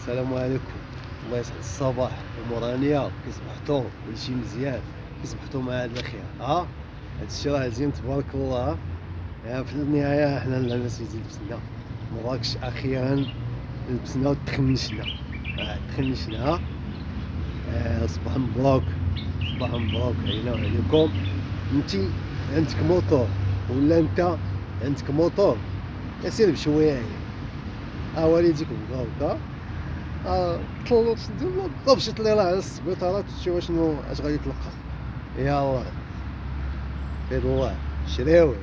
السلام عليكم. الله يسعد الصباح ومورانيا كيصبحتوا كلشي مزيان، كيصبحتوا مع هاد الخير. هادشي راه زين تبارك الله. في النهايه حنا الناس اللي لبسنا مراكش اخيرا لبسنا وتخنشنا. تخنشنا. صباح مبروك، صباح مبروك علينا وعليكم. انتي عندك موطور ولا انت عندك موطور؟ سير بشويه يعني. والديك بغاوك طلعوا تسدوا مشيت ليلة على السبيطارات تشوف شنو اش غادي تلقى. يلاه خير الله شريوي.